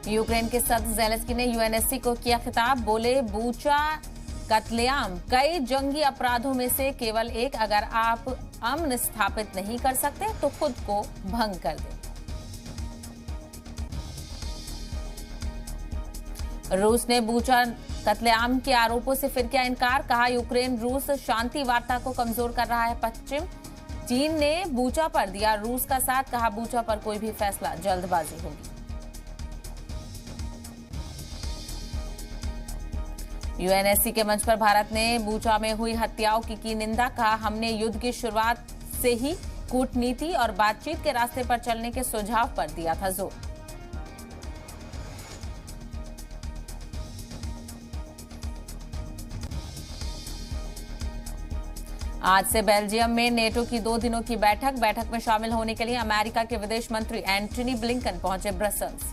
Ukraine के सदर Zelensky ने यूएनएससी को किया खिताब, बोले बूचा कत्लेआम कई जंगी अपराधों में से केवल एक। अगर आप अमन स्थापित नहीं कर सकते तो खुद को भंग कर दें। रूस ने बूचा कत्लेआम के आरोपों से फिर किया इनकार, कहा यूक्रेन रूस शांति वार्ता को कमजोर कर रहा है। पश्चिम चीन ने बूचा पर दिया रूस का साथ, कहा बूचा पर कोई भी फैसला जल्दबाजी होगी। यूएनएससी के मंच पर भारत ने बूचा में हुई हत्याओं की निंदा, कहा हमने युद्ध की शुरुआत से ही कूटनीति और बातचीत के रास्ते पर चलने के सुझाव पर दिया था जोर। आज से बेल्जियम में नेटो की 2 दिनों की बैठक में शामिल होने के लिए अमेरिका के विदेश मंत्री एंटनी ब्लिंकन पहुंचे ब्रसेल्स।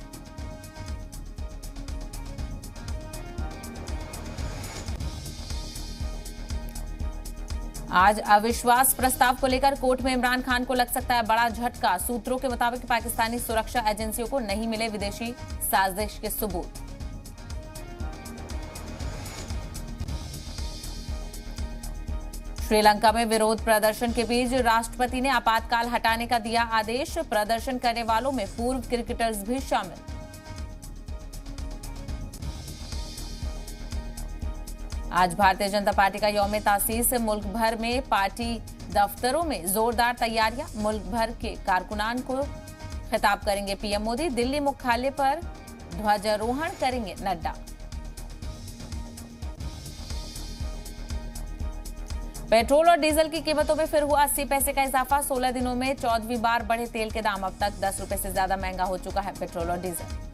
आज अविश्वास प्रस्ताव को लेकर कोर्ट में इमरान खान को लग सकता है बड़ा झटका। सूत्रों के मुताबिक पाकिस्तानी सुरक्षा एजेंसियों को नहीं मिले विदेशी साजिश के सबूत। श्रीलंका में विरोध प्रदर्शन के बीच राष्ट्रपति ने आपातकाल हटाने का दिया आदेश। प्रदर्शन करने वालों में पूर्व क्रिकेटर्स भी शामिल। आज भारतीय जनता पार्टी का यौम तासीस, मुल्क भर में पार्टी दफ्तरों में जोरदार तैयारियां। मुल्क भर के कारकुनान को खिताब करेंगे पीएम मोदी। दिल्ली मुख्यालय पर ध्वजारोहण करेंगे नड्डा। पेट्रोल और डीजल की कीमतों में फिर हुआ 80 पैसे का इजाफा। 16 दिनों में 14वीं बार बढ़े तेल के दाम। अब तक 10 रुपए से ज्यादा महंगा हो चुका है पेट्रोल और डीजल।